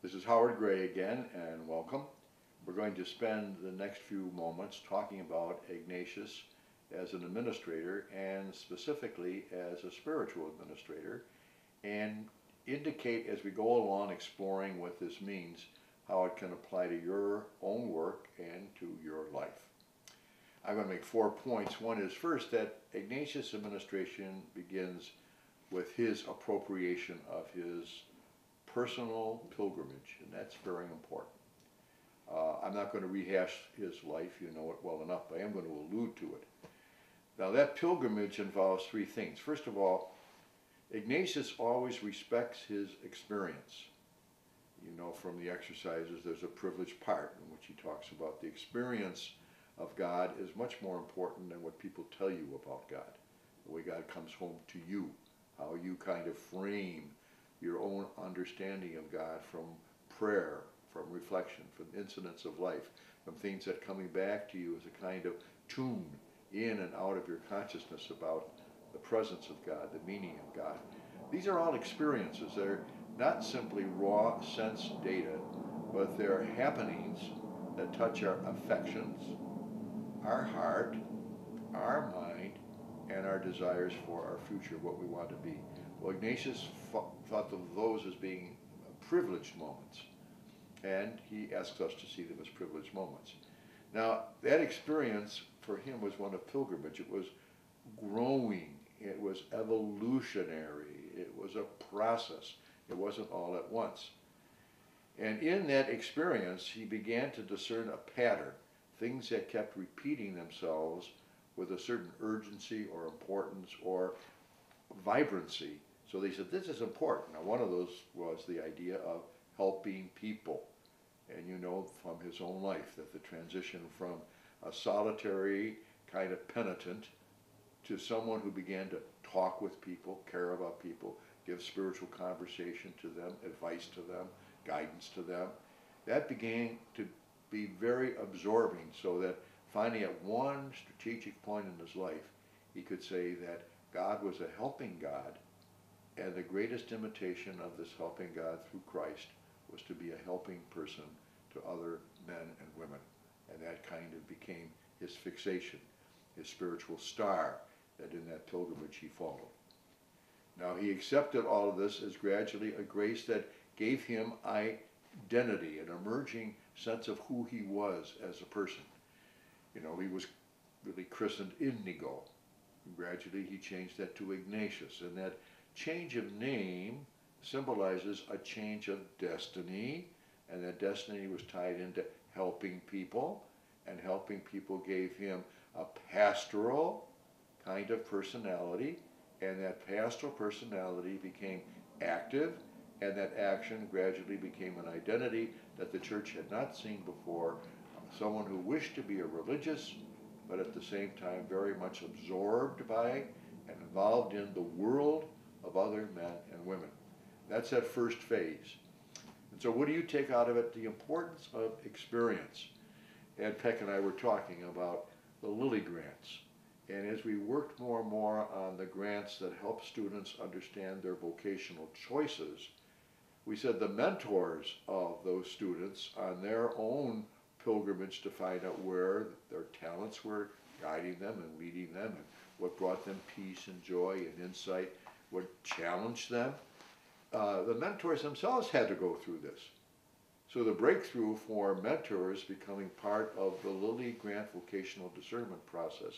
This is Howard Gray again, and welcome. We're going to spend the next few moments talking about Ignatius as an administrator, and specifically as a spiritual administrator, and indicate as we go along exploring what this means, how it can apply to your own work and to your life. I'm going to make 4 points. One is first that Ignatius' administration begins with his appropriation of his personal pilgrimage, and that's very important. I'm not going to rehash his life, you know it well enough, but I am going to allude to it. Now that pilgrimage involves 3 things. First of all, Ignatius always respects his experience. You know, from the exercises there's a privileged part in which he talks about the experience of God is much more important than what people tell you about God. The way God comes home to you, how you kind of frame your own understanding of God from prayer, from reflection, from incidents of life, from things that coming back to you as a kind of tune in and out of your consciousness about the presence of God, the meaning of God. These are all experiences. They're not simply raw sense data, but they're happenings that touch our affections, our heart, our mind, and our desires for our future, what we want to be. Well, Ignatius thought of those as being privileged moments, and he asks us to see them as privileged moments. Now, that experience for him was one of pilgrimage. It was growing, it was evolutionary, it was a process. It wasn't all at once. And in that experience, he began to discern a pattern, things that kept repeating themselves with a certain urgency or importance or vibrancy. So they said, this is important. Now, one of those was the idea of helping people. And you know from his own life that the transition from a solitary kind of penitent to someone who began to talk with people, care about people, give spiritual conversation to them, advice to them, guidance to them, that began to be very absorbing, so that finally at one strategic point in his life, he could say that God was a helping God, and the greatest imitation of this helping God through Christ was to be a helping person to other men and women. And that kind of became his fixation, his spiritual star that in that pilgrimage he followed. Now he accepted all of this as gradually a grace that gave him identity, an emerging sense of who he was as a person. You know, he was really christened Inigo. Gradually he changed that to Ignatius, and that change of name symbolizes a change of destiny, and that destiny was tied into helping people, and helping people gave him a pastoral kind of personality, and that pastoral personality became active, and that action gradually became an identity that the church had not seen before, someone who wished to be a religious, but at the same time very much absorbed by and involved in the world of other men and women. That's that first phase. And so what do you take out of it? The importance of experience. Ed Peck and I were talking about the Lilly grants. And as we worked more and more on the grants that help students understand their vocational choices, we said the mentors of those students on their own pilgrimage to find out where their talents were guiding them and leading them, and what brought them peace and joy and insight, what challenged them. The mentors themselves had to go through this. So the breakthrough for mentors becoming part of the Lilly Grant vocational discernment process,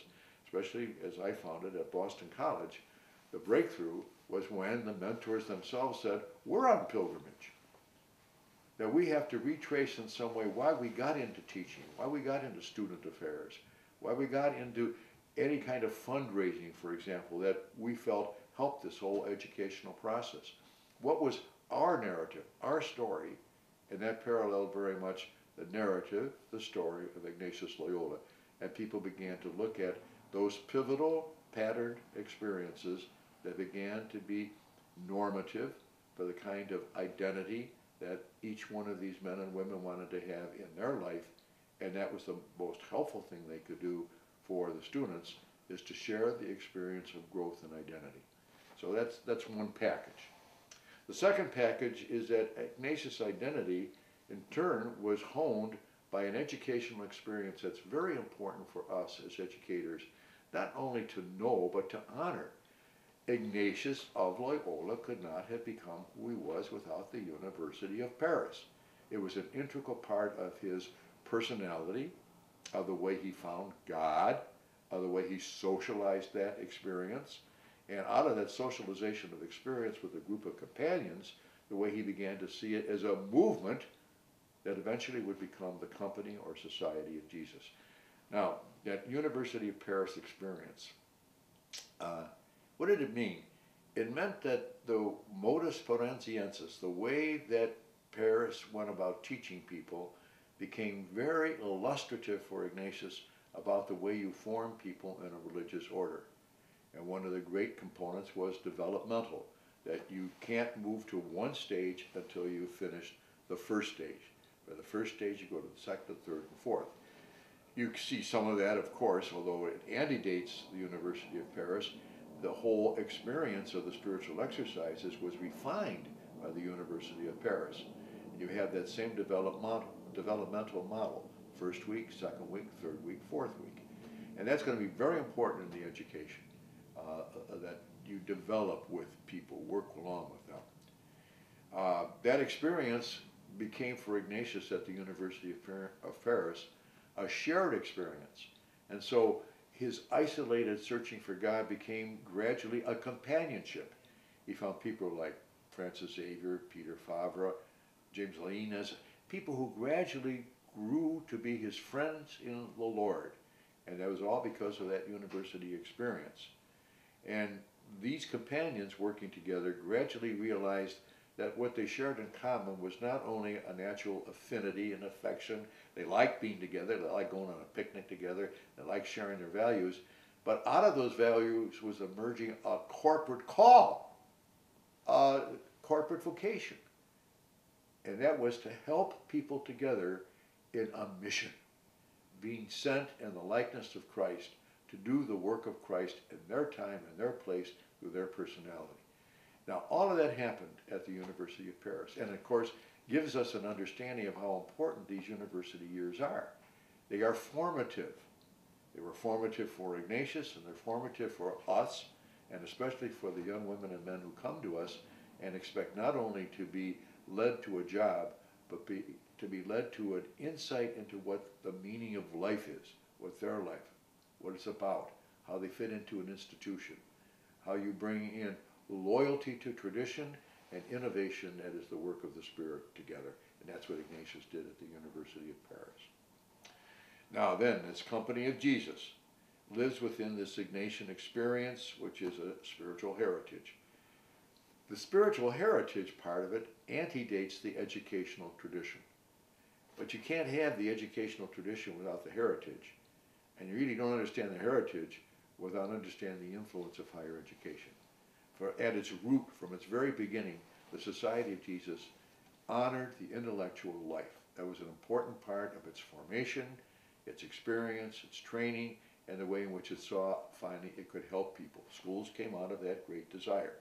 especially as I found it at Boston College, the breakthrough was when the mentors themselves said, we're on pilgrimage. That we have to retrace in some way why we got into teaching, why we got into student affairs, why we got into any kind of fundraising, for example, that we felt helped this whole educational process. What was our narrative, our story, and that paralleled very much the narrative, the story of Ignatius Loyola. And people began to look at those pivotal patterned experiences that began to be normative for the kind of identity that each one of these men and women wanted to have in their life, and that was the most helpful thing they could do for the students, is to share the experience of growth and identity. So that's one package. The second package is that Ignatius' identity, in turn, was honed by an educational experience that's very important for us as educators, not only to know, but to honor. Ignatius of Loyola could not have become who he was without the University of Paris. It was an integral part of his personality, of the way he found God, of the way he socialized that experience, and out of that socialization of experience with a group of companions, the way he began to see it as a movement that eventually would become the Company or Society of Jesus. Now, that University of Paris experience, what did it mean? It meant that the modus ponentiensis, the way that Paris went about teaching people, became very illustrative for Ignatius about the way you form people in a religious order. And one of the great components was developmental, that you can't move to one stage until you've finished the first stage. By the first stage, you go to the second, third, and fourth. You see some of that, of course, although it antedates the University of Paris. The whole experience of the spiritual exercises was refined by the University of Paris. You have that same developmental model, first week, second week, third week, fourth week. And that's going to be very important in the education, that you develop with people, work along with them. That experience became for Ignatius at the University of Paris a shared experience. And so his isolated searching for God became gradually a companionship. He found people like Francis Xavier, Peter Favre, James Lainez, people who gradually grew to be his friends in the Lord. And that was all because of that university experience. And these companions working together gradually realized that what they shared in common was not only a natural affinity and affection, they liked being together, they liked going on a picnic together, they liked sharing their values, but out of those values was emerging a corporate call, a corporate vocation. And that was to help people together in a mission, being sent in the likeness of Christ to do the work of Christ in their time and their place through their personality. Now, all of that happened at the University of Paris, and of course gives us an understanding of how important these university years are. They are formative. They were formative for Ignatius, and they're formative for us, and especially for the young women and men who come to us and expect not only to be led to a job, but to be led to an insight into what the meaning of life is, what their life, what it's about, how they fit into an institution, how you bring in loyalty to tradition and innovation that is the work of the Spirit together. And that's what Ignatius did at the University of Paris. Now then, this Company of Jesus lives within this Ignatian experience, which is a spiritual heritage. The spiritual heritage part of it antedates the educational tradition. But you can't have the educational tradition without the heritage. And you really don't understand the heritage without understanding the influence of higher education. For at its root, from its very beginning, the Society of Jesus honored the intellectual life. That was an important part of its formation, its experience, its training, and the way in which it saw finally it could help people. Schools came out of that great desire.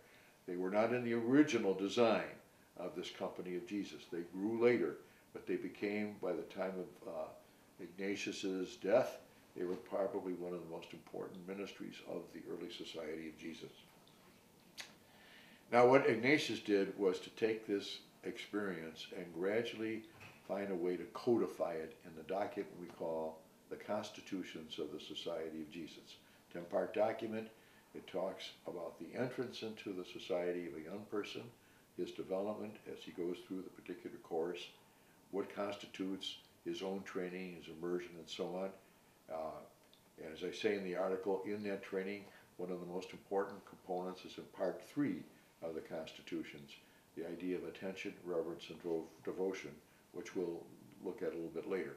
They were not in the original design of this Company of Jesus. They grew later, but they became, by the time of Ignatius's death, they were probably one of the most important ministries of the early Society of Jesus. Now, what Ignatius did was to take this experience and gradually find a way to codify it in the document we call the Constitutions of the Society of Jesus. 10-part document. It talks about the entrance into the society of a young person, his development as he goes through the particular course, what constitutes his own training, his immersion, and so on. And as I say in the article, in that training, one of the most important components is in Part 3 of the Constitutions, the idea of attention, reverence, and devotion, which we'll look at a little bit later.